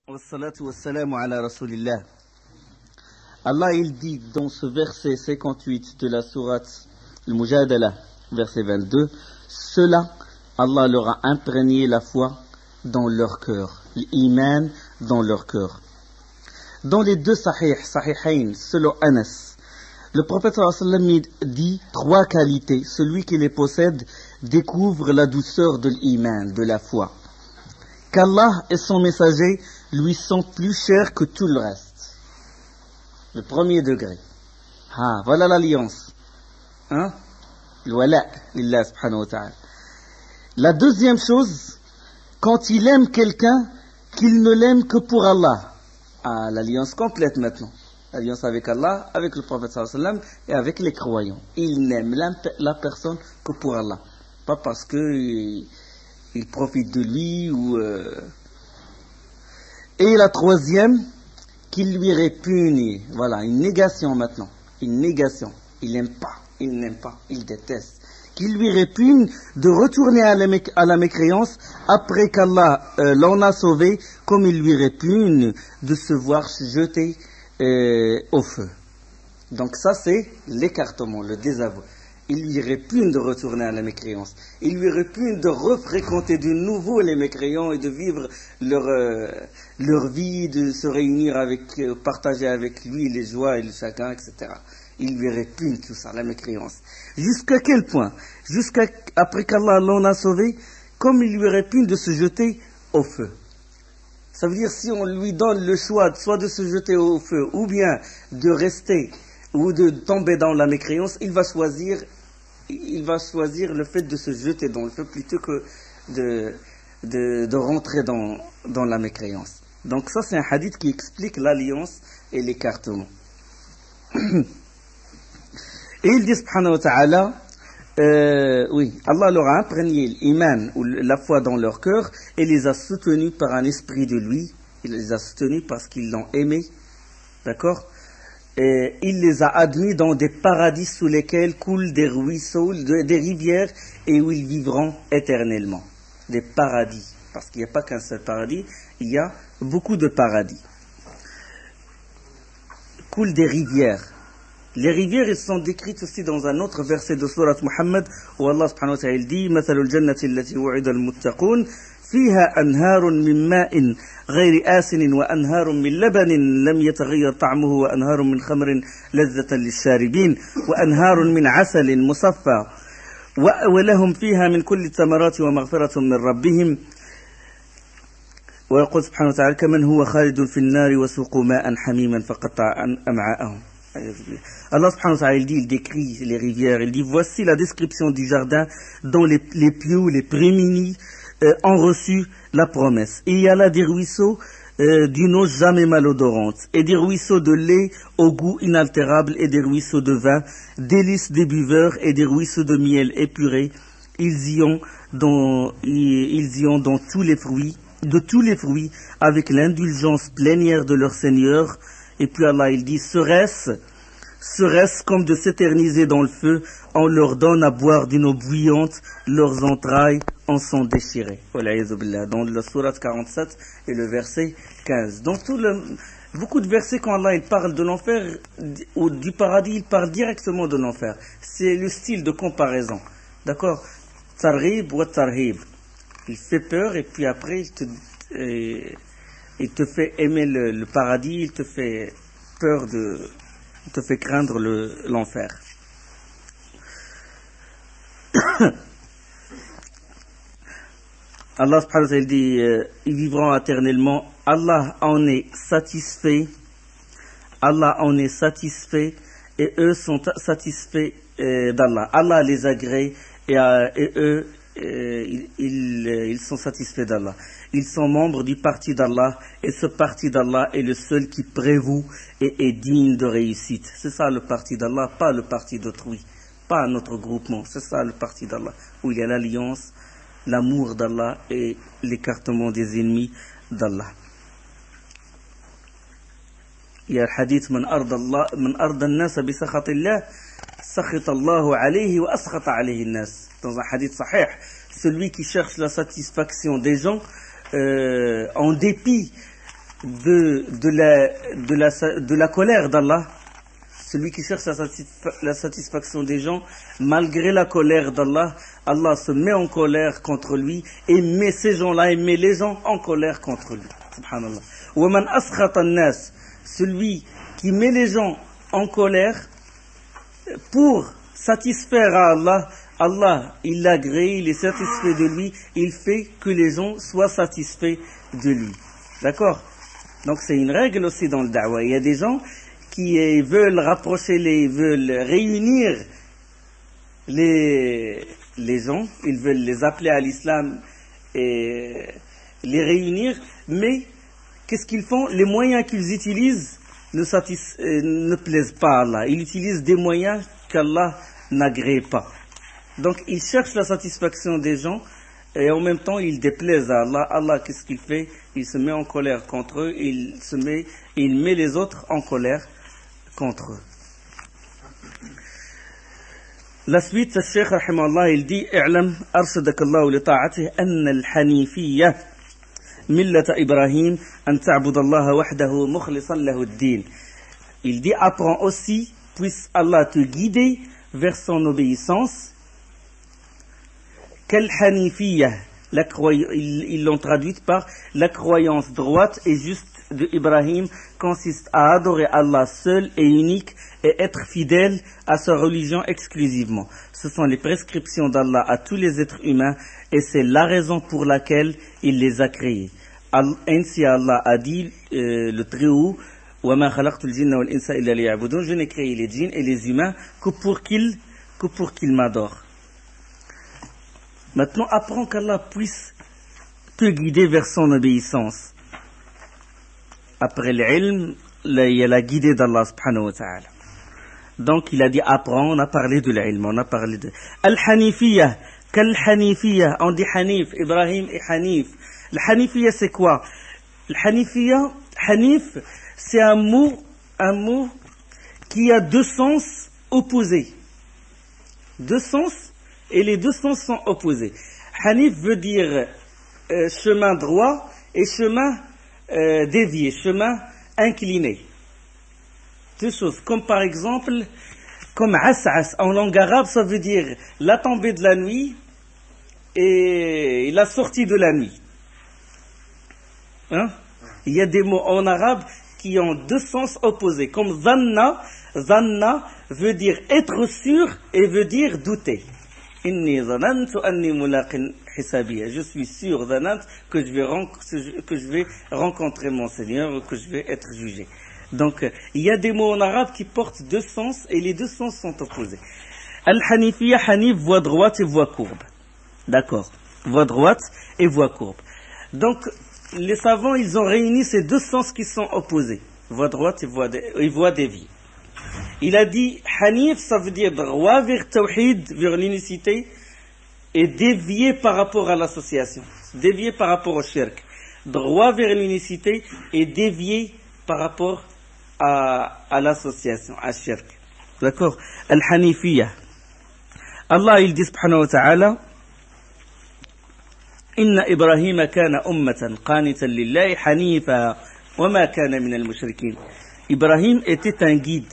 Wassalatu wassalamu ala rasulillah. Allah il dit dans ce verset 58 de la sourate Al-Mujadala, verset 22, ceux-là, Allah leur a imprégné la foi dans leur cœur, l'iman dans leur cœur. Dans les deux sahihain, selon Anas, le prophète sallallahu alayhi wa sallam dit trois qualités. Celui qui les possède découvre la douceur de l'iman, de la foi. Qu'Allah et son messager lui sont plus chers que tout le reste. Le premier degré. Ah, voilà l'alliance. Hein? Le wala, lillah subhanahu wa ta'ala. La deuxième chose, quand il aime quelqu'un, qu'il ne l'aime que pour Allah. Ah, l'alliance complète maintenant. L'alliance avec Allah, avec le prophète sallallahu alayhi wa sallam et avec les croyants. Il n'aime la personne que pour Allah. Pas parce que il profite de lui ou... Et la troisième, qu'il lui répugne. Voilà, une négation maintenant. Une négation. Il n'aime pas, il déteste. Qu'il lui répugne de retourner à la mécréance après qu'Allah l'en a sauvé, comme il lui répugne de se voir jeter au feu. Donc ça c'est l'écartement, le désaveu. Il lui répugne de retourner à la mécréance. Il lui répugne de refréquenter de nouveau les mécréants et de vivre leur vie, de se réunir avec, partager avec lui les joies et le chacun, etc. Il lui répugne tout ça, la mécréance. Jusqu'à quel point? Après qu'Allah l'en a sauvé, comme il lui répugne de se jeter au feu. Ça veut dire si on lui donne le choix, soit de se jeter au feu, ou bien de rester, ou de tomber dans la mécréance, il va choisir le fait de se jeter dans le feu plutôt que de rentrer dans la mécréance. Donc ça c'est un hadith qui explique l'alliance et l'écartement. Et il dit subhanahu wa ta'ala, oui, Allah leur a imprégné l'iman ou la foi dans leur cœur et les a soutenus par un esprit de lui. Il les a soutenus parce qu'ils l'ont aimé, d'accord? Et il les a admis dans des paradis sous lesquels coulent des ruisseaux, des rivières et où ils vivront éternellement. Des paradis, parce qu'il n'y a pas qu'un seul paradis, il y a beaucoup de paradis. Coulent des rivières. Les rivières, elles sont décrites aussi dans un autre verset de sourate Muhammad où Allah subhanahu wa ta'ala dit مثل الجنة التي وعد المتقون فيها أنهار من ماء غير آسن وأنهار من لبن لم يتغير طعمه وأنهار من خمر لذة للشاربين وأنهار من عسل مصفى ولهم فيها من كل الثمرات ومغفرة من ربهم ويقول سبحانه وتعالى كمن هو خالد في النار وسوقوا ماء حميما فقطع أمعاءهم. Allah subhanahu wa ta'ala il décrit les rivières, il dit voici la description du jardin dont les pieux, les prémunis ont reçu la promesse. Et il y a là des ruisseaux d'une eau jamais malodorante, et des ruisseaux de lait au goût inaltérable, et des ruisseaux de vin, délices des buveurs, et des ruisseaux de miel épuré. Ils y ont dans tous les fruits, avec l'indulgence plénière de leur Seigneur. Et puis Allah il dit serait-ce comme de s'éterniser dans le feu, on leur donne à boire d'une eau bouillante, leurs entrailles en sont déchirées. Dans le sourate 47 et le verset 15. Dans beaucoup de versets quand Allah il parle de l'enfer ou du paradis, il parle directement de l'enfer. C'est le style de comparaison. D'accord? Targhib wa tarhib. Il fait peur et puis après il te fait aimer le paradis, il te fait peur il te fait craindre l'enfer. Allah subhanahu wa ta'ala dit ils vivront éternellement. Allah en est satisfait et eux sont satisfaits d'Allah. Allah les agrée et eux ils sont satisfaits d'Allah. Ils sont membres du parti d'Allah et ce parti d'Allah est le seul qui prévaut et est digne de réussite. C'est ça le parti d'Allah, pas le parti d'autrui, pas notre groupement. C'est ça le parti d'Allah où il y a l'alliance, l'amour d'Allah et l'écartement des ennemis d'Allah. Il y a le hadith من أرضى الناس بسخط الله سخط الله عليه وأسخط عليه الناس. Dans un hadith sahih, celui qui cherche la satisfaction des gens en dépit de la colère d'Allah, celui qui cherche la satisfaction des gens, malgré la colère d'Allah, Allah se met en colère contre lui et met ces gens-là, et met les gens en colère contre lui. Subhanallah. وَمَنْ أَسْخَطَ النَّاسِ, celui qui met les gens en colère pour satisfaire à Allah, Allah, il l'agrée, il est satisfait de lui, il fait que les gens soient satisfaits de lui. D'accord? Donc c'est une règle aussi dans le da'wah. Il y a des gens qui veulent rapprocher, veulent réunir les gens, ils veulent les appeler à l'islam et les réunir, mais qu'est-ce qu'ils font? Les moyens qu'ils utilisent ne plaisent pas à Allah. Ils utilisent des moyens qu'Allah n'agrée pas. Donc ils cherchent la satisfaction des gens et en même temps ils déplaisent à Allah. Allah, qu'est-ce qu'il fait? Il se met en colère contre eux, il met les autres en colère contre eux. La suite, le Cheikh rahimahullah, il dit: "I'lam arshadaka Allah li ta'atihi anna al-hanifiyya millata Ibrahim an ta'budu Allah wahdahu mukhlishan lahu ad-din." Il dit: apprends aussi, puisse Allah te guider vers son obéissance. Quel hanifiyya, ils l'ont traduite par la croyance droite et juste de Ibrahim consiste à adorer Allah seul et unique et être fidèle à sa religion exclusivement. Ce sont les prescriptions d'Allah à tous les êtres humains et c'est la raison pour laquelle il les a créés. Ainsi Allah a dit, le Très-Haut: وَمَا خَلَقْتُ الْجِنَّ وَالْإِنسَ إِلَّا لِيَعْبُدُونَ. Je n'ai créé les djinns et les humains que pour qu'ils m'adorent. Maintenant, apprends qu'Allah puisse te guider vers son obéissance. Après l'ilm, il y a la guidée d'Allah subhanahu wa ta'ala. Donc il a dit apprends, on a parlé de l'ilm, on a parlé de Al-Hanifiyya. Quel Hanifiyya? On dit Hanif, Ibrahim et Hanif. Le Hanifiyya c'est quoi? Le Hanifiyya, Hanif, c'est un mot qui a deux sens opposés. Deux sens, et les deux sens sont opposés. Hanif veut dire chemin droit et chemin dévié, chemin incliné. Deux choses, comme par exemple, comme as'as, en langue arabe, ça veut dire la tombée de la nuit et la sortie de la nuit. Hein? Il y a des mots en arabe qui ont deux sens opposés, comme zanna. Zanna veut dire être sûr et veut dire douter. Inni zanantu anni mulaqin hisabiya. Je suis sûr, zanant, que je vais rencontrer mon Seigneur, que je vais être jugé. Donc, il y a des mots en arabe qui portent deux sens et les deux sens sont opposés. Al-Hanifiyya, Hanif, voie droite et voie courbe. D'accord. Voie droite et voie courbe. Donc, les savants, ils ont réuni ces deux sens qui sont opposés. Voie droite et voie déviée. Il a dit, Hanif, ça veut dire droit vers Tawhid, vers l'unicité, et dévié par rapport à l'association. Dévié par rapport au shirk. Droit vers l'unicité et dévié par rapport à l'association, à shirk. D'accord? Al-Hanifiyya. Allah, il dit, subhanahu wa ta'ala, Inna Ibrahim kana ummatan qanitan lillahi hanifa wa ma kana min al-mushrikin. Ibrahim était un guide.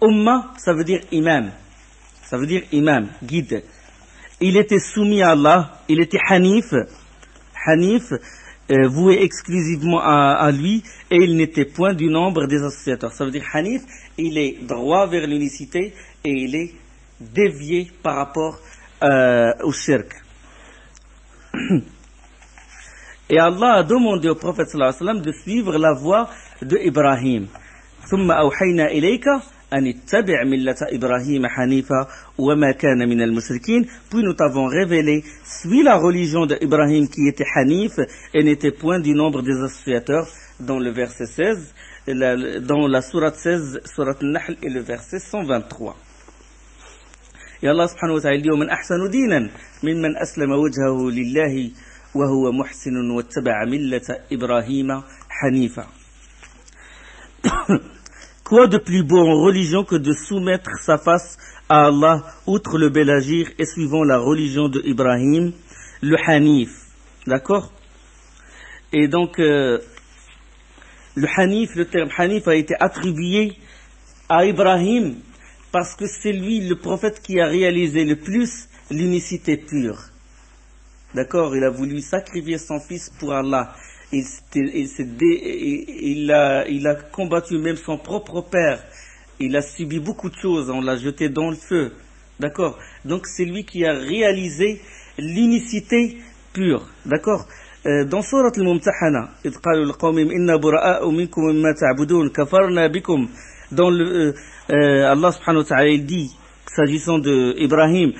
Umma, ça veut dire imam. Ça veut dire imam, guide. Il était soumis à Allah, il était hanif. Hanif, voué exclusivement à lui, et il n'était point du nombre des associateurs. Ça veut dire hanif, il est droit vers l'unicité et il est dévié par rapport au shirk. Et Allah a demandé au prophète sallallahu alayhi wa sallam de suivre la voie de Ibrahim. ثم أوحينا إليك أن اتبع ملة إبراهيم حنيفا وما كان من المشركين. Puis nous t'avons révélé, suis la religion d'Ibrahim qui était Hanif et n'était point du nombre des associateurs, dans le verset 16, dans la sourate 16, sourate Nahl, et le verset 123. Et Allah subhanahu wa ta'ala dit ومن أحسن دينا ممن أسلم وجهه لله وهو محسن واتبع ملة إبراهيم حنيفا. Quoi de plus beau en religion que de soumettre sa face à Allah, outre le bel agir et suivant la religion de Ibrahim, le Hanif. D'accord? Et donc, le terme Hanif a été attribué à Ibrahim parce que c'est lui, le prophète, qui a réalisé le plus l'unicité pure. D'accord, il a voulu sacrifier son fils pour Allah. Il a combattu même son propre père. Il a subi beaucoup de choses, on l'a jeté dans le feu. D'accord, donc c'est lui qui a réalisé l'unicité pure. D'accord. Dans Surat al-Mumtahana, إذ قالوا لقومهم إنا براء منكم مما تعبدون كفرنا بكم. Dans Allah subhanahu wa ta'ala il dit, s'agissant de Ibrahim,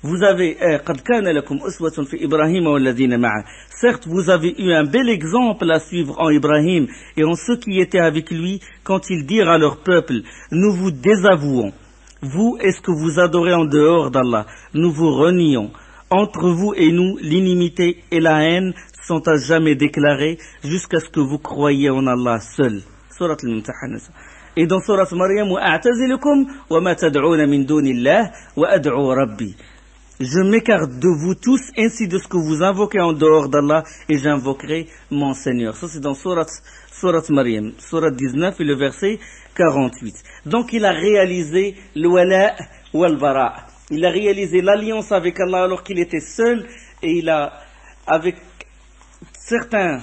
vous avez قد كان لكم أسوة في إبراهيم والذين معه. Certes, vous avez eu un bel exemple à suivre en Ibrahim et en ceux qui étaient avec lui quand ils dirent à leur peuple, nous vous désavouons. Vous, est-ce que vous adorez en dehors d'Allah? Nous vous renions. Entre vous et nous, l'inimité et la haine sont à jamais déclarées jusqu'à ce que vous croyiez en Allah seul. Surat al-Mumtahana. Et dans Surat Maryam, وَأَعْتَزِلُكُمْ وَمَا تَدْعُونَ مِن دُونِ اللَّهِ وَأَدْعُوا رَبِّي. Je m'écarte de vous tous ainsi de ce que vous invoquez en dehors d'Allah et j'invoquerai mon Seigneur. Ça c'est dans Surat Maryam, Surat 19 et le verset 48. Donc il a réalisé le wala wal bara. Il a réalisé l'alliance avec Allah alors qu'il était seul et avec certains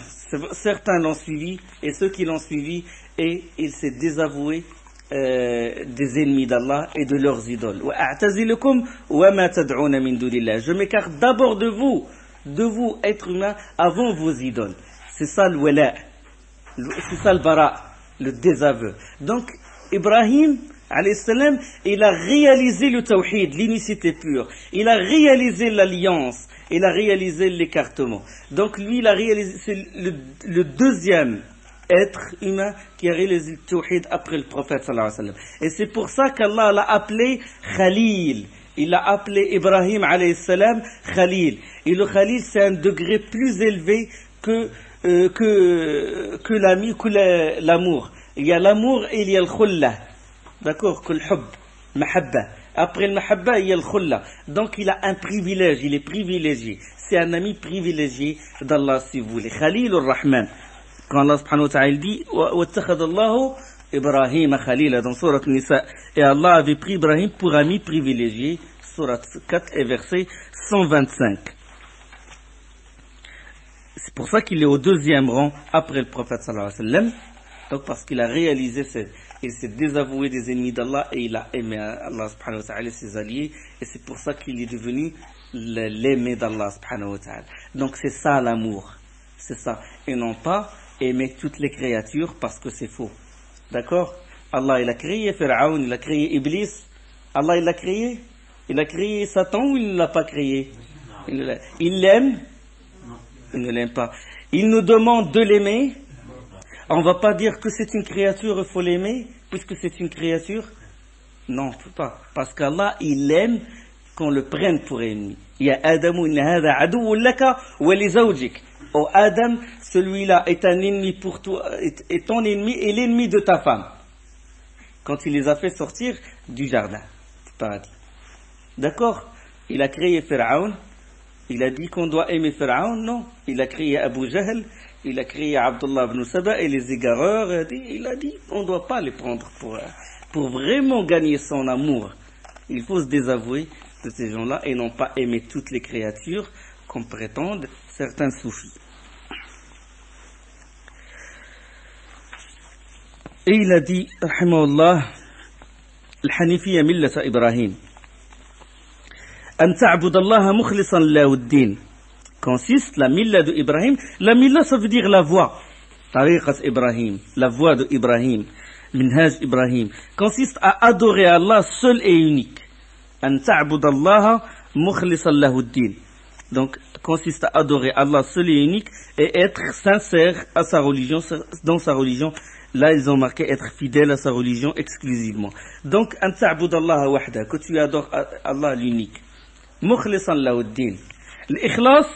l'ont suivi et ceux qui l'ont suivi et il s'est désavoué des ennemis d'Allah et de leurs idoles. Je m'écarte d'abord de vous êtres humains avant vos idoles. C'est ça le wala, c'est ça le bara, le désaveu. Donc Ibrahim alayhi salam, il a réalisé le tawhid, l'unicité pure. Il a réalisé l'alliance, il a réalisé l'écartement. Donc lui, il a réalisé, c'est le deuxième être humain qui a réalisé le tawhid après le prophète sallallahu alayhi wa sallam. Et c'est pour ça qu'Allah l'a appelé Khalil. Il a appelé Ibrahim alayhi salam Khalil. Et le Khalil, c'est un degré plus élevé que l'ami, que l'amour. Il y a l'amour et il y a le khulla. D'accord, que le hubb, mahabba. Après le mahabba, il y a le khulla. Donc il a un privilège, il est privilégié. C'est un ami privilégié d'Allah, si vous voulez. Khalil ar-Rahman. Quand Allah subhanahu wa ta'ala dit وَاتَّخَذَ اللَّهُ إِبْرَاهِيمَ خَلِيلًا dans Surat Nisa. Et Allah avait pris Ibrahim pour ami privilégié. Surat 4 et verset 125. C'est pour ça qu'il est au deuxième rang après le prophète sallallahu alayhi wa sallam. Donc parce qu'il a réalisé, il s'est désavoué des ennemis d'Allah et il a aimé Allah subhanahu wa ta'ala et ses alliés. Et c'est pour ça qu'il est devenu l'aimé d'Allah subhanahu wa ta'ala. Donc c'est ça l'amour. C'est ça. Et non pas aimer toutes les créatures parce que c'est faux. D'accord? Allah il a créé Pharaon, il a créé Iblis. Allah il l'a créé? Il a créé Satan ou il ne l'a pas créé? Il l'aime? Il ne l'aime pas. Il nous demande de l'aimer. On ne va pas dire que c'est une créature, il faut l'aimer, puisque c'est une créature. Non, on ne peut pas. Parce qu'Allah, il aime qu'on le prenne pour ennemi. Il y a Adam, inna hadha aduwwun laka wa li zawjik. Oh Adam, celui-là est un ennemi pour toi, est ton ennemi et l'ennemi de ta femme. Quand il les a fait sortir du jardin, du paradis. D'accord? Il a créé Pharaon. Il a dit qu'on doit aimer Pharaon, non. Il a créé Abu Jahl, il a créé Abdullah ibn Saba et les égareurs. Il a dit qu'on ne doit pas les prendre pour vraiment gagner son amour. Il faut se désavouer de ces gens-là et non pas aimer toutes les créatures comme prétendent certains soufis. Et il a dit, rahimahullah, al-Hanifiyya millata Ibrahim. أن تعبد الله مخلصا له الدين consiste la milla de Ibrahim. La milla ça veut dire la voie. Tariqat Ibrahim, la voie de Ibrahim, minhaj Ibrahim, consiste à adorer Allah seul et unique. أن تعبد الله مخلصا له الدين. Donc consiste à adorer Allah seul et unique et être sincère à sa religion, dans sa religion. Là, ils ont marqué être fidèle à sa religion exclusivement. Donc, أن تعبد الله وحده, que tu adores Allah l'unique. مخلصا له الدين. L'ikhlas,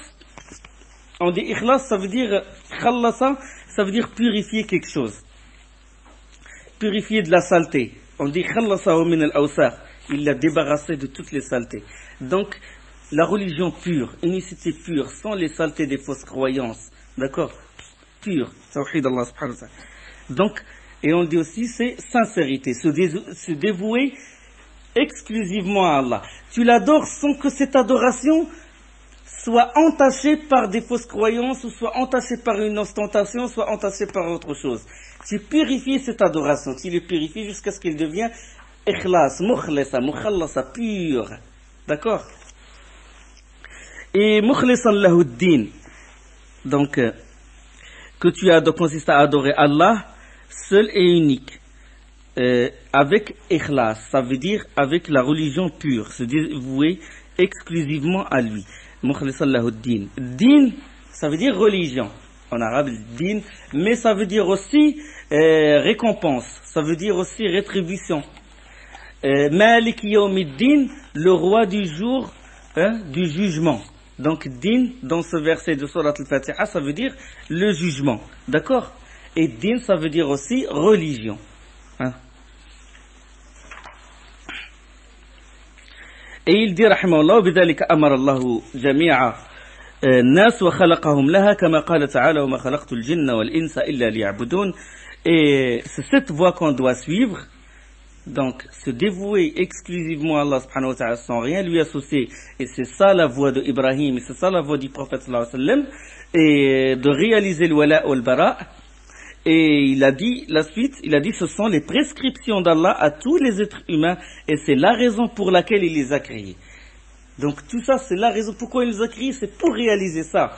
on dit ikhlas, ça veut dire khallasa, ça veut dire purifier quelque chose. Purifier de la saleté. On dit khallasahu min al-awsakh. Il l'a débarrassé de toutes les saletés. Donc, la religion pure, unicité pure, sans les saletés des fausses croyances. D'accord? Pure. Tawhid Allah subhanahu wa ta'ala. Donc, et on dit aussi, c'est sincérité, se dévouer exclusivement à Allah. Tu l'adores sans que cette adoration soit entachée par des fausses croyances, ou soit entachée par une ostentation, soit entachée par autre chose. Tu purifies cette adoration, tu le purifies jusqu'à ce qu'elle devienne ikhlas, mukhlisa, mukhallasa, pure. D'accord? Et mukhlisan lahuddin, donc que tu as consiste à adorer Allah seul et unique, avec ikhlas, ça veut dire avec la religion pure, se dévouer exclusivement à lui. Mukhlisan lahuddin. Din, ça veut dire religion en arabe, din, mais ça veut dire aussi récompense, ça veut dire aussi rétribution. Malik yawmiddin, le roi du jour du jugement. Donc din, dans ce verset de Surat al-Fatiha, ça veut dire le jugement. D'accord? Et din, ça veut dire aussi religion. Et il dit, rahimahullah, بذلك أمر الله جميع الناس وخلقهم لها كما قال تعالى وما خلقت الجن والإنس إلا ليعبدون. Et c'est cette voie qu'on doit suivre. Donc, se dévouer exclusivement à Allah subhanahu wa ta'ala sans rien lui associer. Et c'est ça la voie de Ibrahim, et c'est ça la voie du prophète sallallahu alayhi wa sallam. Et de réaliser le wala ou le bara. Et il a dit, la suite, il a dit, ce sont les prescriptions d'Allah à tous les êtres humains, et c'est la raison pour laquelle il les a créés. Donc tout ça, c'est la raison pourquoi il les a créés, c'est pour réaliser ça,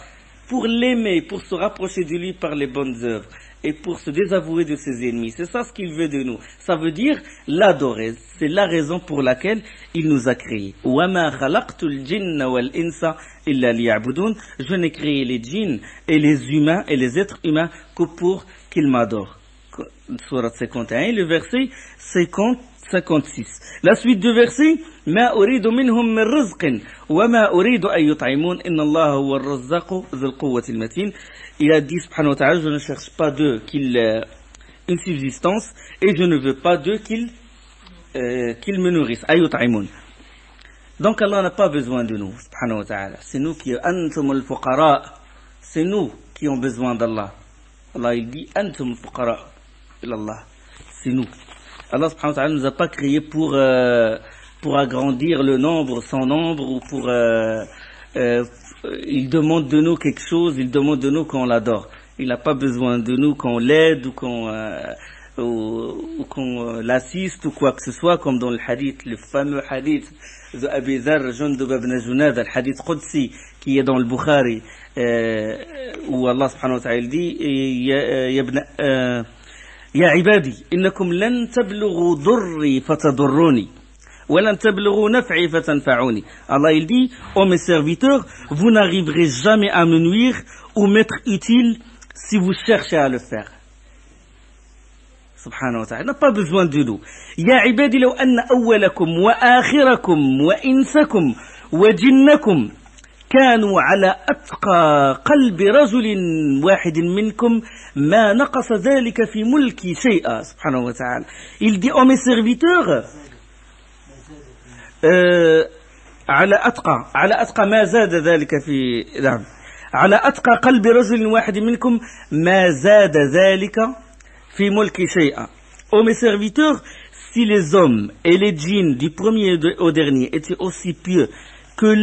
pour l'aimer, pour se rapprocher de lui par les bonnes œuvres, et pour se désavouer de ses ennemis. C'est ça ce qu'il veut de nous. Ça veut dire l'adorer. C'est la raison pour laquelle il nous a créés. وَمَا خَلَقْتُ الْجِنَّ وَالْإِنسَ إِلَّا لِيَعْبُدُونَ. Je n'ai créé les djinns et les humains et les êtres humains que pour qu'ils m'adorent. Surat 51, le verset 56. La suite du verset, ما أريد منهم من رزق وما أريد أن يطعمون إن الله هو الرزاق ذو القوة المتين. Il a dit, subhanahu wa ta'ala, je ne cherche pas d'eux une subsistance, et je ne veux pas d'eux qu'ils me nourrissent. Ayut'aimun. Donc Allah n'a pas besoin de nous, subhanahu wa ta'ala. C'est nous qui, antum al-fuqara, c'est nous qui ont besoin d'Allah. Allah il dit, antum al-fuqara, ilallah. C'est nous. Allah subhanahu wa ta'ala nous a pas créés pour agrandir le nombre, son nombre, ou pour il demande de nous quelque chose, il demande de nous qu'on l'adore. Il n'a pas besoin de nous qu'on l'aide ou qu'on l'assiste ou quoi que ce soit, comme dans le hadith, le fameux hadith de Abi Dharr Jundub ibn Junad, le hadith Qudsi qui est dans le Bukhari, où Allah subhanahu wa ta'ala dit Ya ibadi, innakum lan tablughu durri fatadurruni. Allah il dit, ô mes serviteurs, vous n'arriverez jamais à me nuire ou m'être utile si vous cherchez à le faire. Subhanahu wa ta'ala, il n'a pas besoin de nous. Ya ibadi law anna awwalakum wa akhirakum wa insakum wa jinnakum كانوا على أتقى قلب رجل واحد منكم ما نقص ذلك في ملكي شيئا. Subhanahu wa ta'ala. Il dit, ô mes serviteurs, على أتقى ما زاد ذلك في نعم على أتقى قلب رجل واحد منكم ما زاد ذلك في ملك شيئا. Ô mes serviteurs, si les hommes et les djinns du premier au dernier étaient aussi pieux que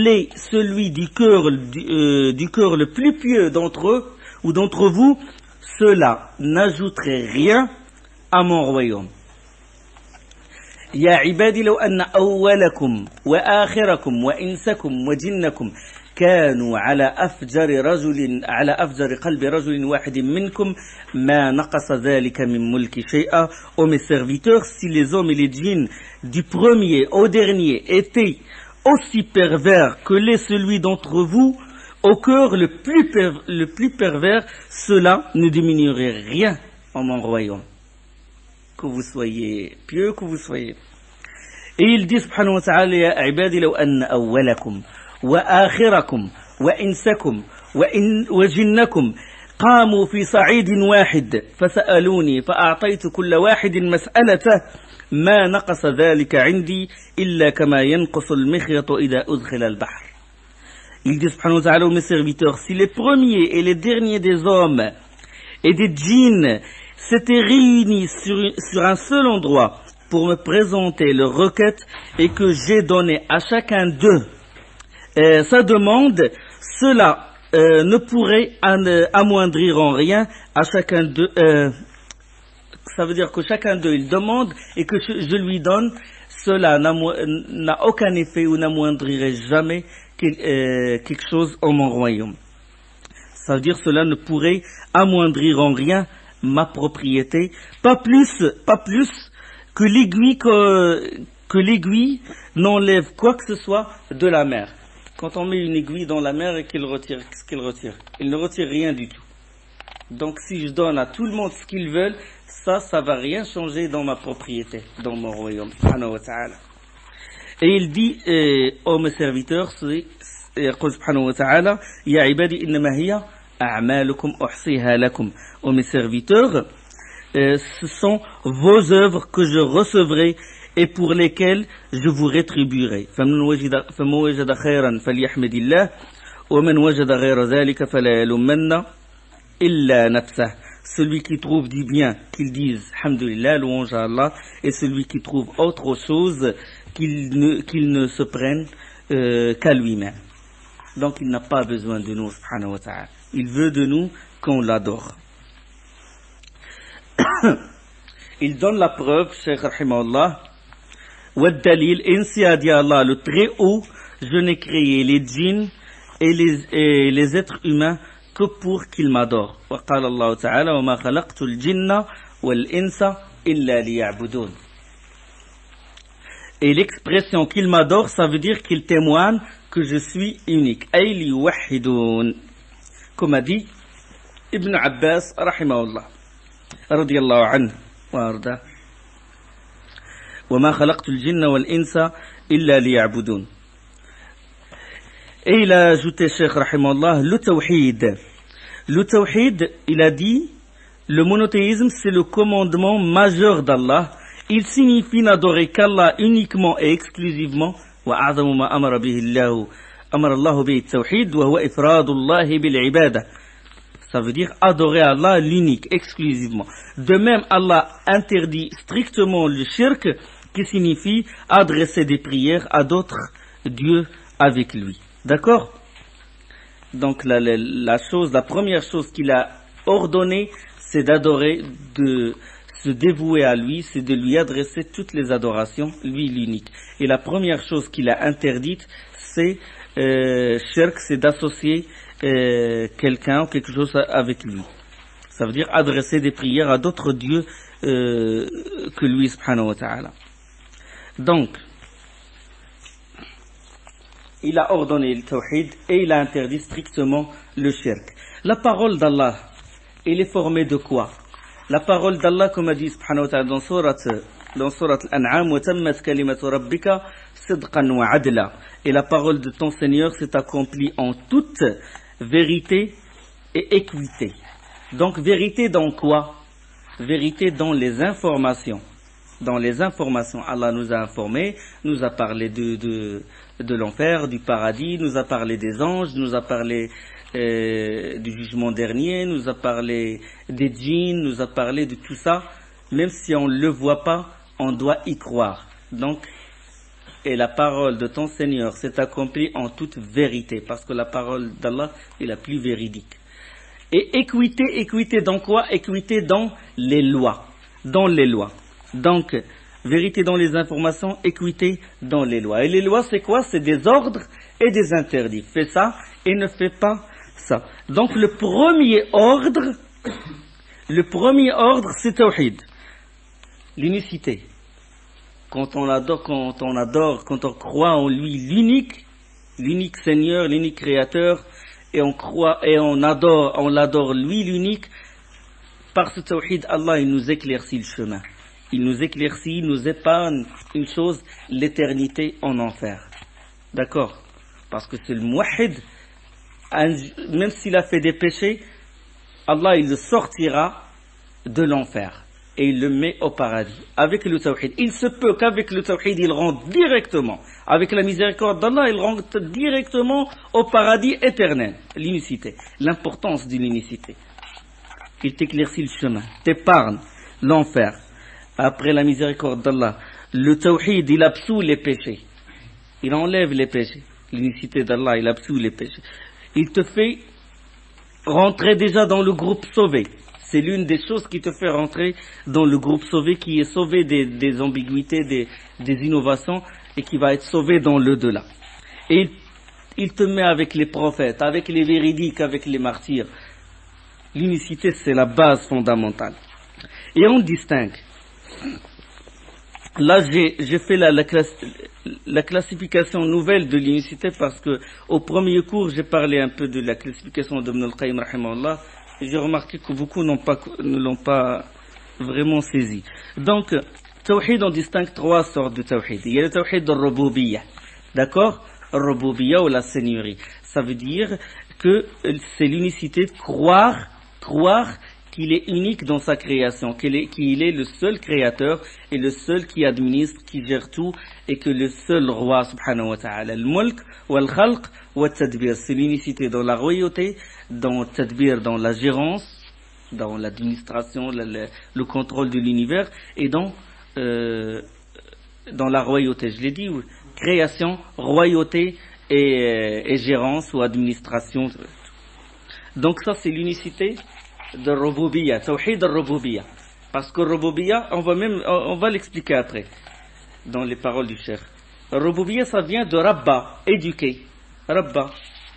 celui du cœur le plus pieux d'entre eux ou d'entre vous, cela n'ajouterait rien à mon royaume. يا عبادي لو أن أولكم وآخركم وإنسكم وجنكم كانوا على أفجر قلب رجل واحد منكم ما نقص ذلك من ملك شيئا. Ô mes serviteurs, si les hommes et les djinns du premier au dernier étaient aussi pervers que l'est celui d'entre vous, au cœur le plus pervers, cela ne diminuerait rien en mon royaume. Que vous soyez pieux, que vous soyez. Et il dit subhanahu wa ta'ala, ya ibadi law anna awwalakum wa akhirakum wa insakum wa jinnakum qamu fi sa'idin wahid fasa'aluni fa'a'taytu kulla wahidin mas'alatahu ma naqasa dhalika 'indi illa kama yanqusu al-mikhyatu idha udkhila al-bahr. Il dit subhanahu wa ta'ala aux mes serviteurs, si les premiers et les derniers des hommes et des djinns s'étaient réunis sur un seul endroit pour me présenter leur requête et que j'ai donné à chacun d'eux sa demande, cela ne pourrait amoindrir en rien à chacun d'eux. Ça veut dire que chacun d'eux il demande et que je lui donne, cela n'a aucun effet ou n'amoindrirait jamais quelque chose en mon royaume. Ça veut dire que cela ne pourrait amoindrir en rien ma propriété, pas plus que l'aiguille n'enlève quoi que ce soit de la mer. Quand on met une aiguille dans la mer et qu'il retire, qu'est-ce qu'il retire? Il ne retire rien du tout. Donc si je donne à tout le monde ce qu'ils veulent, ça va rien changer dans ma propriété, dans mon royaume. Et il dit aux mes serviteurs, يقول سبحانه وتعالى يا عبادي إنما هي أعمالكم أحصيها لكم. Ô mes serviteurs, ce sont vos œuvres que je recevrai et pour lesquelles je vous rétribuerai. فمن وجد خيرا فليحمد الله ومن وجد غير ذلك فلا يلومن إلا نفسه. Celui qui trouve du bien, qu'il dise Alhamdulillah, louange à Allah, et celui qui trouve autre chose, qu'il ne se prenne qu'à lui-même. Donc il n'a pas besoin de nous, subhanahu wa ta'ala. Il veut de nous qu'on l'adore. Il donne la preuve, Cheikh Rahimahullah, Waddalil, ainsi a dit Allah, le très haut, je n'ai créé les djinns et les êtres humains que pour qu'ils m'adorent. Wa qala Allah ta'ala, wa ma khalaqtu al-jinna wal-insa illa liya'budun. Et l'expression qu'il m'adore, ça veut dire qu'il témoigne que je suis unique. Ay liwahidun. Comme a dit Ibn Abbas, rahimahullah, radiyallahu anhu, wa arda. Wa ma khalaqtu al-jinna wal-insa illa liya'budun. Et il a ajouté, Cheikh rahimahullah, le tawhid. Le tawhid, il a dit, le monothéisme, c'est le commandement majeur d'Allah. Il signifie n'adorer qu'Allah uniquement et exclusivement. وأعظم ما أمر الله به التوحيد وهو إفراد الله بالعبادة. Ça veut dire adorer Allah l'unique, exclusivement. De même, Allah interdit strictement le shirk, qui signifie adresser des prières à d'autres dieux avec lui. D'accord? Donc la première chose qu'il a ordonnée, c'est d'adorer, de se dévouer à lui, c'est de lui adresser toutes les adorations, lui l'unique. Et la première chose qu'il a interdite, c'est shirk, c'est d'associer quelqu'un ou quelque chose avec lui. Ça veut dire adresser des prières à d'autres dieux que lui, subhanahu wa ta'ala. Donc, il a ordonné le tawhid et il a interdit strictement le shirk. La parole d'Allah, elle est formée de quoi? La parole d'Allah, comme a dit subhanahu wa ta'ala dans sourate Al-An'am, وَتَمَّتْ كَلِمَةُ رَبِّكَ صِدْقًا وَعَدْلًا. Et la parole de ton Seigneur s'est accomplie en toute vérité et équité. Donc vérité dans quoi? Vérité dans les informations. Dans les informations, Allah nous a informés, nous a parlé de l'enfer, du paradis, nous a parlé des anges, nous a parlé du jugement dernier, nous a parlé des djinns, nous a parlé de tout ça. Même si on ne le voit pas, on doit y croire. Donc, et la parole de ton Seigneur s'est accomplie en toute vérité, parce que la parole d'Allah est la plus véridique. Et équité dans quoi? Équité dans les lois. Dans les lois. Donc, vérité dans les informations, équité dans les lois. Et les lois, c'est quoi? C'est des ordres et des interdits. Fais ça et ne fais pas ça. Donc, le premier ordre, c'est tawhid. L'unicité. Quand on croit en lui l'unique Seigneur, l'unique Créateur, et on croit et on l'adore lui l'unique, par ce tawhid, Allah, il nous éclaircit le chemin. Il nous éclaircit, il nous épargne une chose, l'éternité en enfer. D'accord? Parce que c'est le muwahhid, même s'il a fait des péchés, Allah, il le sortira de l'enfer. Et il le met au paradis, avec le tawhid. Il se peut qu'avec le tawhid, il rentre directement, avec la miséricorde d'Allah, il rentre directement au paradis éternel. L'unicité, l'importance de l'unicité. il t'éclaircit le chemin, t'épargne l'enfer. Après la miséricorde d'Allah, le tawhid, il absout les péchés. Il enlève les péchés. L'unicité d'Allah, il absout les péchés. Il te fait rentrer déjà dans le groupe sauvé. C'est l'une des choses qui te fait rentrer dans le groupe sauvé, qui est sauvé des ambiguïtés, des innovations, et qui va être sauvé dans l'au-delà. Et il te met avec les prophètes, avec les véridiques, avec les martyrs. L'unicité, c'est la base fondamentale. Et on distingue. Là, j'ai fait la classification nouvelle de l'unicité parce que au premier cours, j'ai parlé un peu de la classification d'Ibn al-Qayyim, rahimahullah, et j'ai remarqué que beaucoup ne l'ont pas vraiment saisi. Donc, tawhid, on distingue trois sortes de tawhid. Il y a le tawhid de rububiyyah, d'accord? Rububiyyah ou la seigneurie. Ça veut dire que c'est l'unicité de croire qu'il est unique dans sa création, qu'il est le seul créateur et le seul qui administre, qui gère tout, et que le seul roi, subhanahu wa ta'ala, al-mulk, wal-khalq, wa-tadbir, c'est l'unicité dans la royauté, dans le tadbir, dans la gérance, dans l'administration, le contrôle de l'univers, et dans la royauté, je l'ai dit, création, royauté et gérance ou administration. Donc ça, c'est l'unicité de Rububiyyah, Tawhid al-Rububiyyah. Parce que Rububiyyah, on va l'expliquer après, dans les paroles du Cheikh. Rububiyyah, ça vient de Rabba, éduquer. Rabba,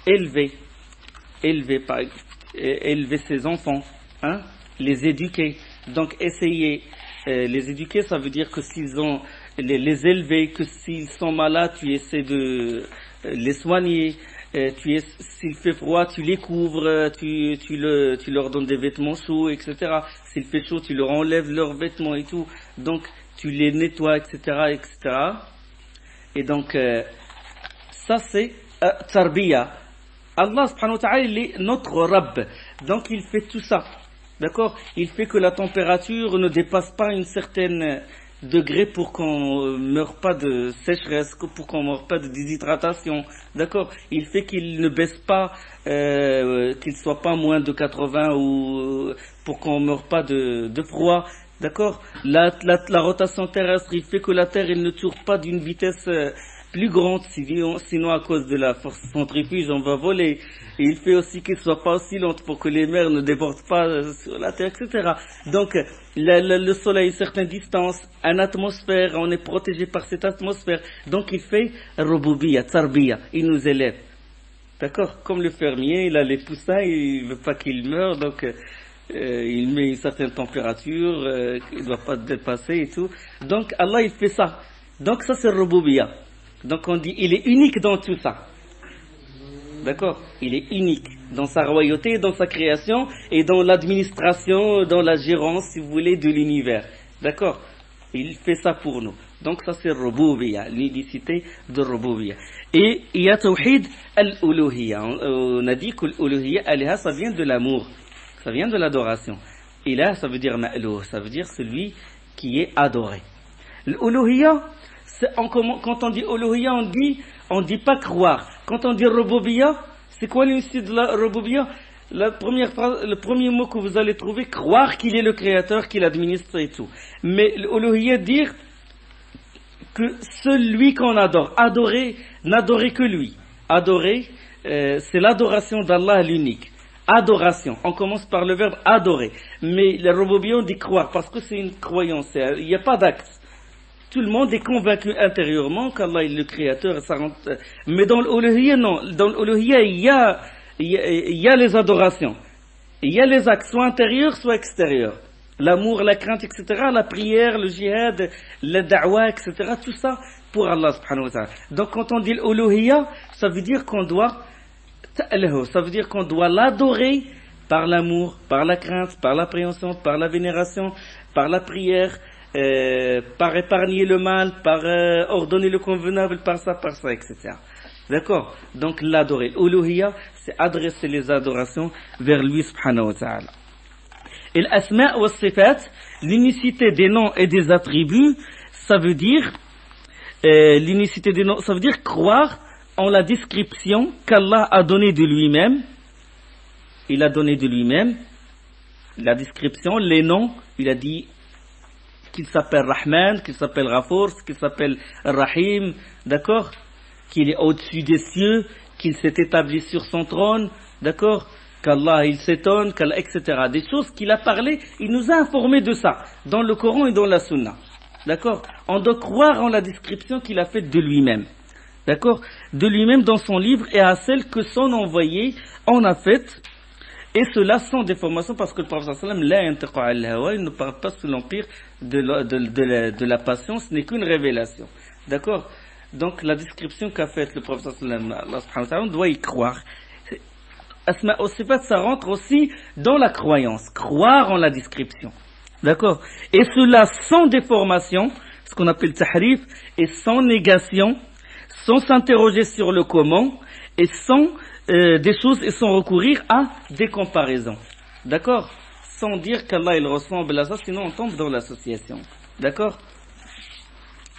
élever ses enfants, hein, les éduquer. Donc essayer, les éduquer, ça veut dire que s'ils ont, les élever, que s'ils sont malades, tu essaies de les soigner. S'il fait froid, tu les couvres, tu leur donnes des vêtements chauds, etc. S'il fait chaud, tu leur enlèves leurs vêtements et tout. Donc, tu les nettoies, etc., etc. Et donc, ça c'est Tarbiya. Allah subhanahu wa ta'ala, il est notre Rabb. Donc, il fait tout ça. D'accord? Il fait que la température ne dépasse pas une certaine degré pour qu'on ne meure pas de sécheresse, pour qu'on ne meure pas de déshydratation. D'accord? Il fait qu'il ne baisse pas, qu'il ne soit pas moins de 80 ou pour qu'on ne meure pas de froid. D'accord? La rotation terrestre, il fait que la Terre elle ne tourne pas d'une vitesse plus grande, sinon à cause de la force centrifuge, on va voler. Et il fait aussi qu'il ne soit pas aussi lente pour que les mers ne débordent pas sur la Terre, etc. Donc, le Soleil, une certaine distance, une atmosphère, on est protégé par cette atmosphère. Donc, il fait Rububiyyah, Tarbiya, il nous élève. D'accord? Comme le fermier, il a les poussins, il ne veut pas qu'ils meurent, donc il met une certaine température, il ne doit pas dépasser et tout. Donc, Allah, il fait ça. Donc, ça, c'est Rububiyyah. Donc, on dit, il est unique dans tout ça. D'accord? Il est unique dans sa royauté, dans sa création et dans l'administration, dans la gérance, si vous voulez, de l'univers. D'accord? Il fait ça pour nous. Donc ça c'est Rububiyyah, l'unicité de Rububiyyah. Et il y a Tawhid al-Uluhiyyah. On a dit que l'Uluhiyyah, Aliha, ça vient de l'amour, ça vient de l'adoration. Et là, ça veut dire Ma'louh, ça veut dire celui qui est adoré. L'Uluhiyyah, quand on dit Uluhiyyah, on dit pas croire. Quand on dit Rububiyyah, c'est quoi l'unicité de la Rububiyyah? Le premier mot que vous allez trouver, croire qu'il est le créateur, qu'il administre et tout. Mais l'Uluhiyyah, dire que celui qu'on adore, adorer, n'adorer que lui. Adorer, c'est l'adoration d'Allah l'unique. Adoration, on commence par le verbe adorer. Mais la Rububiyyah, on dit croire, parce que c'est une croyance, il n'y a pas d'acte. Tout le monde est convaincu intérieurement qu'Allah est le créateur. Mais dans l'Uluhiyyah, non. Dans l'Uluhiyyah, il y a les adorations. Il y a les actes, soit intérieurs, soit extérieurs. L'amour, la crainte, etc. La prière, le jihad, la da'wa, etc. Tout ça pour Allah subhanahu wa ta'ala. Donc quand on dit l'Uluhiyyah, ça veut dire qu'on doit l'adorer par l'amour, par la crainte, par l'appréhension, par la vénération, par la prière, par épargner le mal, par ordonner le convenable, par ça, etc. D'accord? Donc l'adorer. Uluhiyyah, c'est adresser les adorations vers lui subhanahu wa ta'ala. Et l'asma' wa sifat, l'unicité des noms et des attributs, ça veut dire l'unicité des noms, ça veut dire croire en la description qu'Allah a donnée de lui-même. Il a donné de lui-même. La description, les noms, il a dit qu'il s'appelle Rahman, qu'il s'appelle Ghafour, qu'il s'appelle Rahim, d'accord? Qu'il est au-dessus des cieux, qu'il s'est établi sur son trône, d'accord? Qu'Allah il s'étonne, etc. Des choses qu'il a parlé, il nous a informé de ça, dans le Coran et dans la Sunna. D'accord? On doit croire en la description qu'il a faite de lui-même. D'accord? De lui-même dans son livre et à celle que son envoyé en a faite. Et cela sans déformation parce que le prophète sallam il ne parle pas sous l'empire de la passion, ce n'est qu'une révélation. D'accord? Donc la description qu'a faite le prophète sallam, Allah subhanahu wa ta'ala, on doit y croire. Asma wa sifat, ça rentre aussi dans la croyance, croire en la description. D'accord? Et cela sans déformation, ce qu'on appelle tahrif, et sans négation, sans s'interroger sur le comment, et sans des choses et sans recourir à des comparaisons. D'accord? Sans dire qu'Allah il ressemble à ça, sinon on tombe dans l'association. D'accord?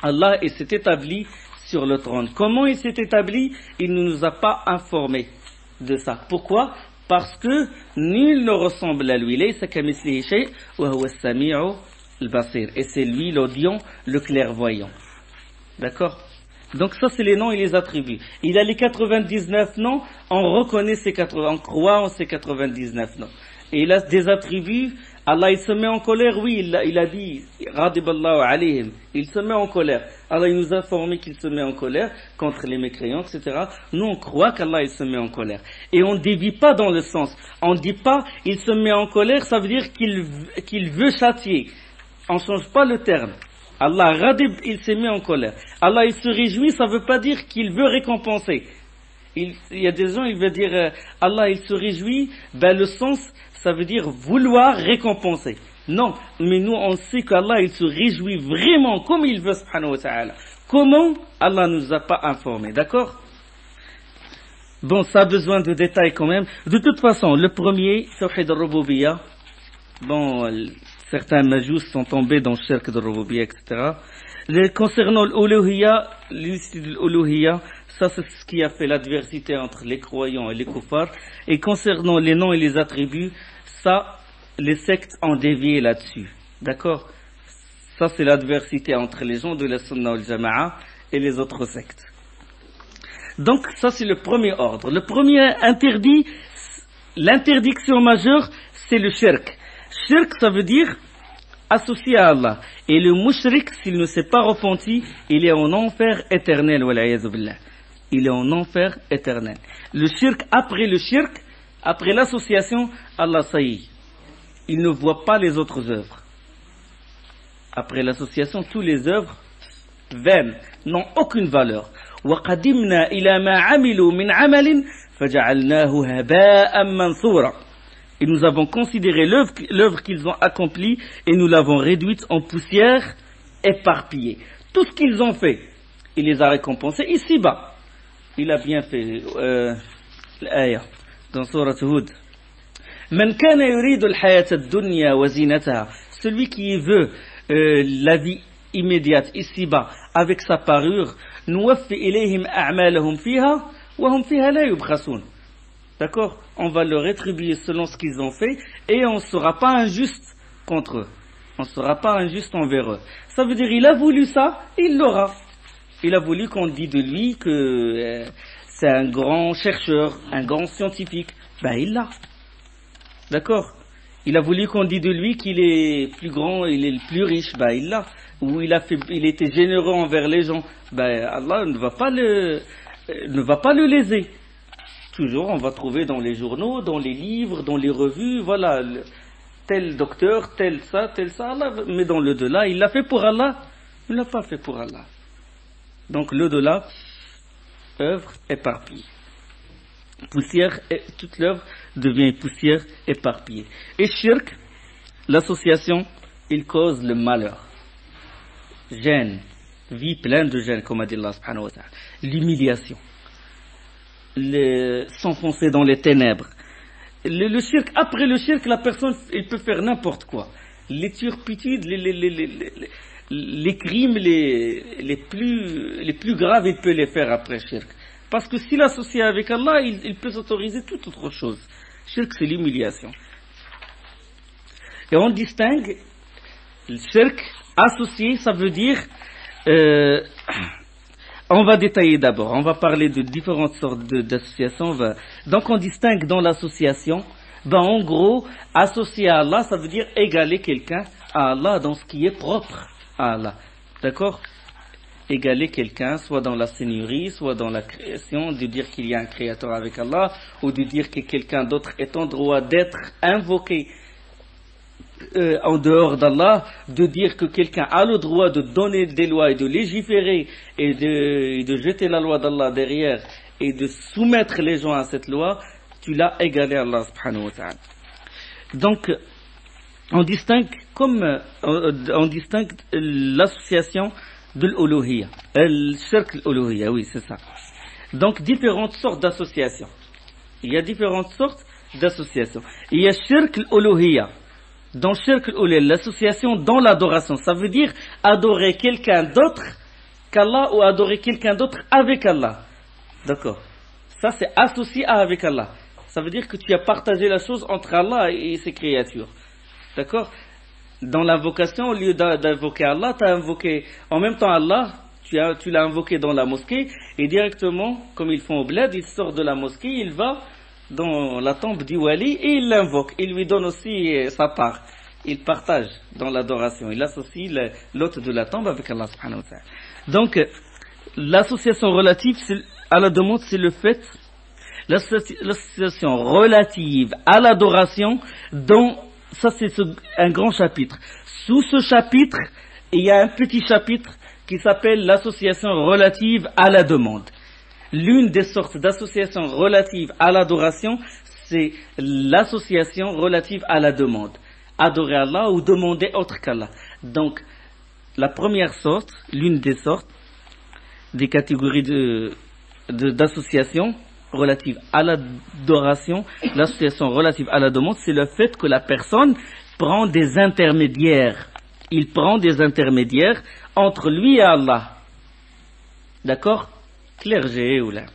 Allah il s'est établi sur le trône. Comment il s'est établi? Il ne nous a pas informés de ça. Pourquoi? Parce que nul ne ressemble à lui. Et c'est lui l'audient, le clairvoyant. D'accord? Donc ça c'est les noms et les attributs. Il a les 99 noms, on reconnaît ces 80, on croit en ces 99 noms. Et il a des attributs, Allah il se met en colère, oui, il a dit, Radiballahu alayhim, il se met en colère. Allah il nous a informé qu'il se met en colère contre les mécréants, etc. Nous on croit qu'Allah il se met en colère. Et on ne dévie pas dans le sens. On ne dit pas, il se met en colère, ça veut dire qu'il veut châtier. On ne change pas le terme. Allah, Radib, il s'est mis en colère. Allah, il se réjouit, ça ne veut pas dire qu'il veut récompenser. Il y a des gens, ils veulent dire, Allah, il se réjouit, ben le sens, ça veut dire vouloir récompenser. Non, mais nous, on sait qu'Allah, il se réjouit vraiment comme il veut, subhanahu wa ta'ala. Comment? Allah ne nous a pas informés, d'accord? Bon, ça a besoin de détails quand même. De toute façon, le premier, Tawhid al-Rububiyyah, bon, certains majous sont tombés dans le shirk de Rububiyyah, etc. Concernant l'Uluhiyya, ça c'est ce qui a fait l'adversité entre les croyants et les kuffars. Et concernant les noms et les attributs, ça, les sectes ont dévié là-dessus. D'accord? Ça c'est l'adversité entre les gens de la Sunna wal Jama'a et les autres sectes. Donc ça c'est le premier ordre. Le premier interdit, l'interdiction majeure, c'est le shirk. Shirk, ça veut dire associé à Allah. Et le mushrik, s'il ne s'est pas repenti, il est en enfer éternel. Il est en enfer éternel. Le shirk, après l'association, Allah ça y est. Il ne voit pas les autres œuvres. Après l'association, toutes les œuvres vaines n'ont aucune valeur. وَقَدِمْنَا إِلَى مَا عَمِلُوا مِنْ عَمَلٍ فَجَعَلْنَاهُ هَبَاءً مَنْثُورًا. Et nous avons considéré l'œuvre qu'ils ont accomplie et nous l'avons réduite en poussière éparpillée. Tout ce qu'ils ont fait, il les a récompensés ici-bas. Il a bien fait l'ayah dans Sourate Hud. من كان يريد الحياة الدنيا وزينتها, celui qui veut la vie immédiate ici-bas avec sa parure, نوفي إليهم أعمالهم فيها وهم فيها لا يبخسون. D'accord? On va leur rétribuer selon ce qu'ils ont fait et on ne sera pas injuste contre eux. On ne sera pas injuste envers eux. Ça veut dire il a voulu ça, il l'aura. Il a voulu qu'on dise de lui que c'est un grand chercheur, un grand scientifique. Ben il l'a. D'accord? Il a voulu qu'on dise de lui qu'il est plus grand, il est le plus riche. Ben il l'a. Ou il était généreux envers les gens. Ben Allah ne va pas le léser. Toujours, on va trouver dans les journaux, dans les livres, dans les revues, voilà, tel docteur, tel ça, Allah, mais dans le delà, il l'a fait pour Allah, il ne l'a pas fait pour Allah. Donc le delà, œuvre éparpillée. Poussière, toute l'œuvre devient poussière éparpillée. Et shirk, l'association, il cause le malheur. Gêne, vie pleine de gêne, comme a dit Allah subhanahu wa ta'ala. L'humiliation. S'enfoncer dans les ténèbres. Le shirk, après le shirk, la personne, elle peut faire n'importe quoi. Les turpitudes, les crimes les plus graves, il peut les faire après shirk. Parce que s'il associe avec Allah, il peut s'autoriser toute autre chose. Shirk, c'est l'humiliation. Et on distingue le shirk associé, ça veut dire, on va détailler d'abord, on va parler de différentes sortes d'associations. Donc on distingue dans l'association, en gros, associer à Allah, ça veut dire égaler quelqu'un à Allah dans ce qui est propre à Allah. D'accord? Égaler quelqu'un, soit dans la seigneurie, soit dans la création, de dire qu'il y a un créateur avec Allah, ou de dire que quelqu'un d'autre est en droit d'être invoqué en dehors d'Allah, de dire que quelqu'un a le droit de donner des lois et de légiférer et de jeter la loi d'Allah derrière et de soumettre les gens à cette loi, tu l'as égalé à Allah subhanahu wa ta'ala. Donc, on distingue l'association de l'uluhiyya, le shirk l'uluhiyya, oui, c'est ça. Donc, différentes sortes d'associations. Il y a différentes sortes d'associations. Il y a shirk l'uluhiyya. Dans shirk l'uluhiyya, l'association dans l'adoration, ça veut dire adorer quelqu'un d'autre qu'Allah ou adorer quelqu'un d'autre avec Allah. D'accord. Ça, c'est associé avec Allah. Ça veut dire que tu as partagé la chose entre Allah et ses créatures. D'accord? Dans l'invocation, au lieu d'invoquer Allah, tu as invoqué en même temps Allah, tu l'as invoqué dans la mosquée, et directement, comme ils font au bled, il sort de la mosquée, il va dans la tombe du wali et il l'invoque. Il lui donne aussi sa part. Il partage dans l'adoration. Il associe l'hôte de la tombe avec Allah subhanahu wa ta'ala. Donc, l'association relative à la demande, c'est le fait, l'association relative à l'adoration, dont ça c'est un grand chapitre. Sous ce chapitre, il y a un petit chapitre qui s'appelle l'association relative à la demande. L'une des sortes d'associations relatives à l'adoration, c'est l'association relative à la demande. Adorer Allah ou demander autre qu'Allah. Donc, la première sorte, l'une des sortes, des catégories d'associations relatives à l'adoration, l'association relative à la demande, c'est le fait que la personne prend des intermédiaires. Il prend des intermédiaires entre lui et Allah. D'accord? Clergé ou là.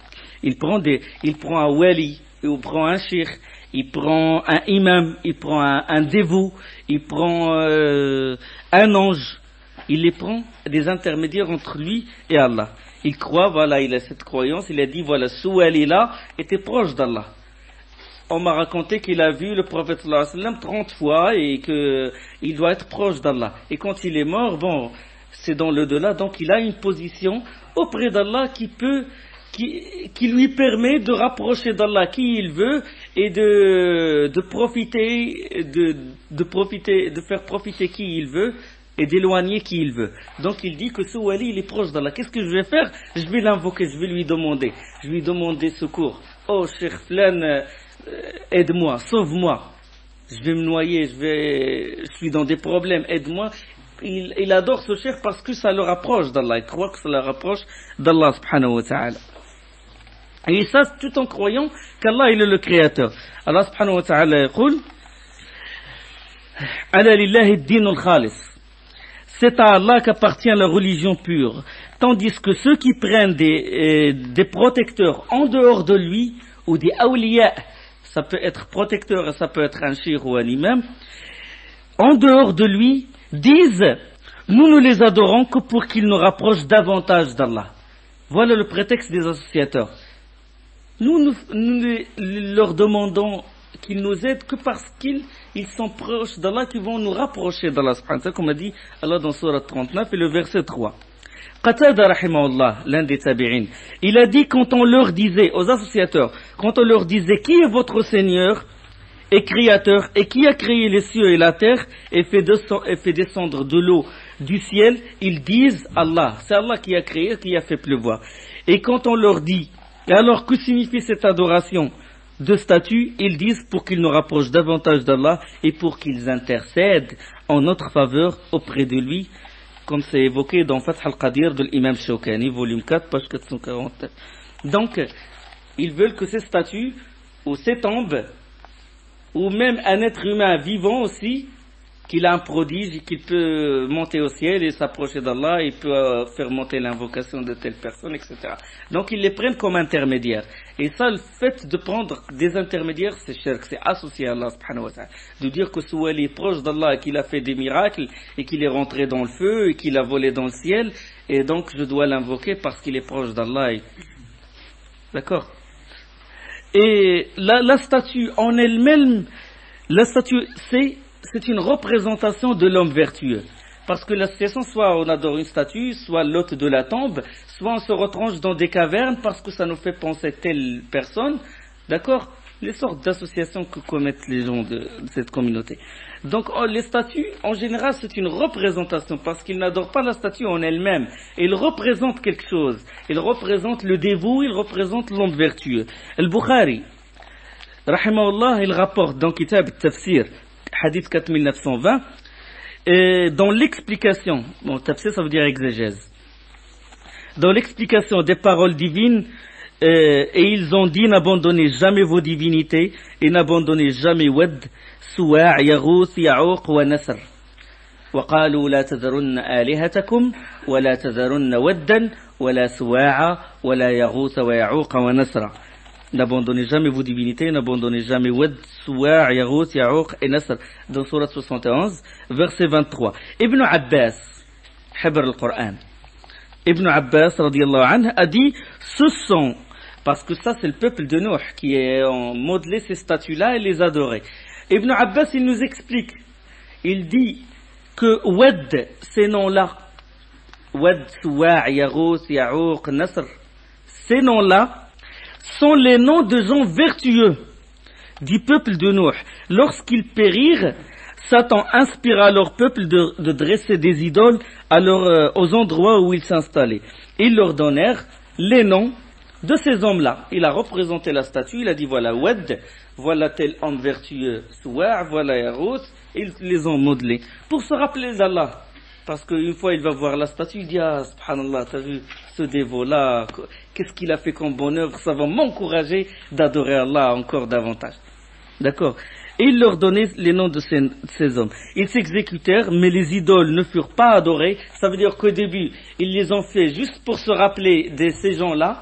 Il prend un wali, il prend un cheikh, il prend un imam, il prend un dévot, il prend un ange. Il les prend des intermédiaires entre lui et Allah. Il croit, voilà, il a cette croyance, il a dit, voilà, ce wali-là était proche d'Allah. On m'a raconté qu'il a vu le prophète sallallahu alayhi wa sallam 30 fois et qu'il doit être proche d'Allah. Et quand il est mort, bon, c'est dans le delà, donc il a une position auprès d'Allah qui lui permet de rapprocher d'Allah qui il veut et de faire profiter qui il veut et d'éloigner qui il veut. Donc il dit que ce wali il est proche d'Allah. Qu'est-ce que je vais faire? Je vais l'invoquer, je vais lui demander secours. Oh Cheikh Flan, aide-moi, sauve-moi. Je vais me noyer, je suis dans des problèmes, aide-moi. Il adore ce cheikh parce que ça le rapproche d'Allah. Il croit que ça le rapproche d'Allah subhanahu wa ta'ala. Et ça, tout en croyant qu'Allah il est le créateur. Allah subhanahu wa ta'ala يقول Ala lillahi ad-din al-khalis. C'est à Allah qu'appartient la religion pure. Tandis que ceux qui prennent des protecteurs en dehors de lui, ou des awliya, ça peut être protecteur, ça peut être un cheikh ou un imam, en dehors de lui, disent, nous ne les adorons que pour qu'ils nous rapprochent davantage d'Allah. Voilà le prétexte des associateurs. Nous leur demandons qu'ils nous aident que parce qu'ils sont proches d'Allah, qui vont nous rapprocher d'Allah. C'est comme a dit Allah dans Surah 39 et le verset 3. Qatada rahimahullah, l'un des tabi'in, il a dit quand on leur disait, aux associateurs, quand on leur disait qui est votre Seigneur et créateur et qui a créé les cieux et la terre et fait descendre de l'eau du ciel, ils disent Allah. C'est Allah qui a créé, qui a fait pleuvoir. Et quand on leur dit, et alors que signifie cette adoration de statut, ils disent pour qu'ils nous rapprochent davantage d'Allah et pour qu'ils intercèdent en notre faveur auprès de lui, comme c'est évoqué dans Fath al-Qadir de l'imam Shawkani, volume 4, page 440. Donc, ils veulent que ces statues, ou ces tombes, ou même un être humain vivant aussi, qu'il a un prodige et qu'il peut monter au ciel et s'approcher d'Allah, il peut faire monter l'invocation de telle personne, etc. Donc ils les prennent comme intermédiaires. Et ça, le fait de prendre des intermédiaires, c'est shirk, c'est associé à Allah subhanahu wa ta'ala. De dire que ce wali est proche d'Allah et qu'il a fait des miracles et qu'il est rentré dans le feu et qu'il a volé dans le ciel, et donc je dois l'invoquer parce qu'il est proche d'Allah. D'accord? Et la statue en elle-même, la statue, c'est une représentation de l'homme vertueux. Parce que la situation, soit on adore une statue, soit l'hôte de la tombe, soit on se retranche dans des cavernes parce que ça nous fait penser telle personne. D'accord? Les sortes d'associations que commettent les gens de cette communauté. Donc les statues, en général, c'est une représentation parce qu'ils n'adorent pas la statue en elle-même. Ils représentent quelque chose. Ils représentent le dévot, ils représentent l'homme vertueux. Al-Bukhari, rahimahullah, il rapporte dans Kitab al-Tafsir, hadith 4920, dans l'explication, bon, tafsir ça veut dire exégèse, dans l'explication des paroles divines, et ils ont dit: n'abandonnez jamais vos divinités et n'abandonnez jamais Wad, Suwa', Yaghouth, Ya'ouq wa Nasr. وقالوا لا تذرن آلهتكم ولا تذرن ودا ولا سواع ولا يغوث ويعوق ونسر. N'abandonnez jamais vos divinités, n'abandonnez jamais Wad, Suwa', Yaghouth, Ya'ouq et Nasr. Dans Surat 71, verset 23. Ibn Abbas, Habr al-Qur'an, Ibn Abbas radiyallahu anhu a dit: ce sont, parce que ça c'est le peuple de Nuh qui a modelé ces statues-là et les adorait. Ibn Abbas, il nous explique, il dit que Wad, ces noms-là, Wad, Suwa', Yaghouth, Ya'ouq, Nasr, ces noms-là sont les noms de gens vertueux du peuple de Nuh. Lorsqu'ils périrent, Satan inspira à leur peuple de dresser des idoles aux endroits où ils s'installaient. Ils leur donnèrent les noms de ces hommes-là. Il a représenté la statue, il a dit: voilà Wad, voilà tel homme vertueux, Suwa', voilà Yaghouth. Ils les ont modelés pour se rappeler d'Allah. Parce qu'une fois il va voir la statue, il dit: ah, subhanallah, t'as vu ce dévot-là, qu'est-ce qu'il a fait comme bonne œuvre, ça va m'encourager d'adorer Allah encore davantage. D'accord? Et il leur donnait les noms de ces hommes. Ils s'exécutèrent, mais les idoles ne furent pas adorées. Ça veut dire qu'au début, ils les ont fait juste pour se rappeler de ces gens-là,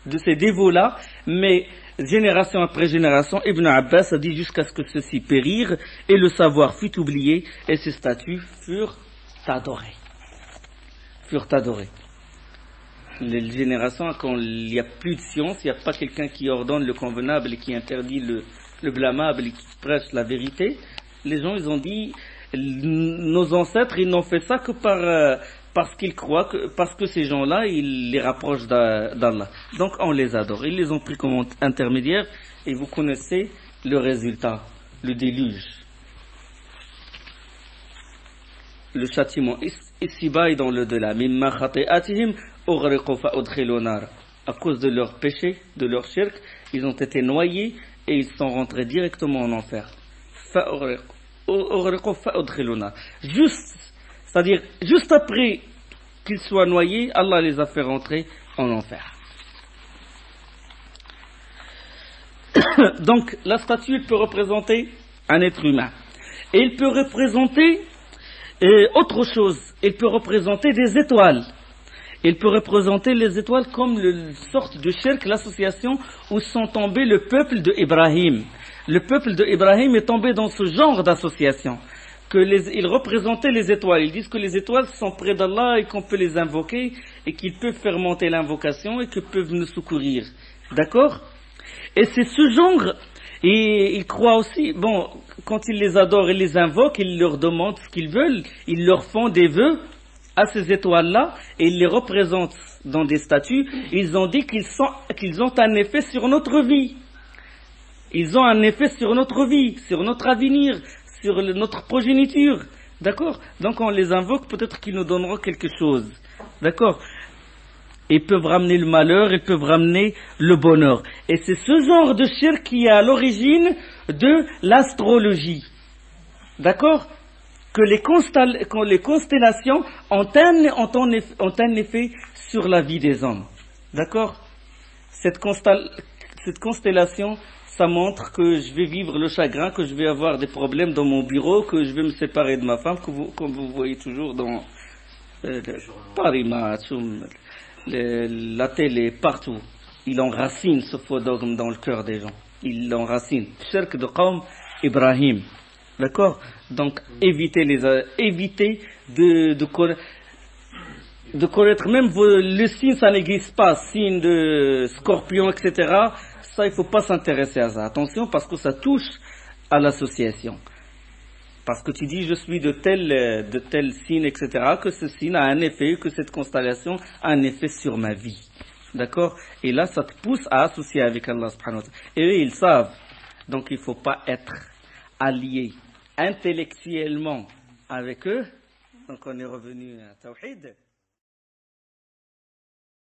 de ces dévots-là, mais génération après génération, Ibn Abbas a dit jusqu'à ce que ceux-ci périrent et le savoir fut oublié et ces statues furent adorées. Les générations, quand il n'y a plus de science, il n'y a pas quelqu'un qui ordonne le convenable et qui interdit le blâmable et qui prêche la vérité, les gens ils ont dit: nos ancêtres ils n'ont fait ça que parce qu'ils croient parce que ces gens-là ils les rapprochent d'Allah, donc on les adore. Ils les ont pris comme intermédiaires et vous connaissez le résultat, le déluge, le châtiment ici-bas et dans le delà. Mimma khati'atihim ughriqu fa udkhilu nar. À cause de leur péché, de leur shirk, ils ont été noyés et ils sont rentrés directement en enfer. C'est-à-dire, juste après qu'ils soient noyés, Allah les a fait rentrer en enfer. Donc, la statue peut représenter un être humain. Et il peut représenter autre chose. Il peut représenter des étoiles. Il peut représenter les étoiles comme une sorte de shirk, l'association où sont tombés le peuple de Ibrahim. Le peuple de Ibrahim est tombé dans ce genre d'association. Ils représentaient les étoiles. Ils disent que les étoiles sont près d'Allah et qu'on peut les invoquer et qu'ils peuvent faire monter l'invocation et qu'ils peuvent nous secourir. D'accord? Et c'est ce genre, et ils croient aussi, bon, quand ils les adorent et les invoquent, ils leur demandent ce qu'ils veulent, ils leur font des vœux à ces étoiles-là et ils les représentent dans des statues. Ils ont dit qu'ils ont un effet sur notre vie. Ils ont un effet sur notre vie, sur notre avenir, sur notre progéniture. D'accord? Donc on les invoque, peut-être qu'ils nous donneront quelque chose. D'accord? Ils peuvent ramener le malheur, ils peuvent ramener le bonheur. Et c'est ce genre de shirk qui est à l'origine de l'astrologie. D'accord? Que les constellations ont un effet sur la vie des hommes. D'accord? Cette constellation ça montre que je vais vivre le chagrin, que je vais avoir des problèmes dans mon bureau, que je vais me séparer de ma femme, comme vous voyez toujours dans Paris Match, la télé, partout. Il enracine ce faux dogme dans le cœur des gens. Il l'enracine. Shirk de Qawm Ibrahim. D'accord? Donc, évitez de connaître même le signe, ça n'existe pas. Signe de scorpion, etc. Ça, il ne faut pas s'intéresser à ça. Attention, parce que ça touche à l'association. Parce que tu dis, je suis de tel signe, etc., que ce signe a un effet, que cette constellation a un effet sur ma vie. D'accord? Et là, ça te pousse à associer avec Allah subhanahu wa ta'ala. Et eux, ils savent. Donc, il ne faut pas être allié intellectuellement avec eux. Donc, on est revenu à Tawhid.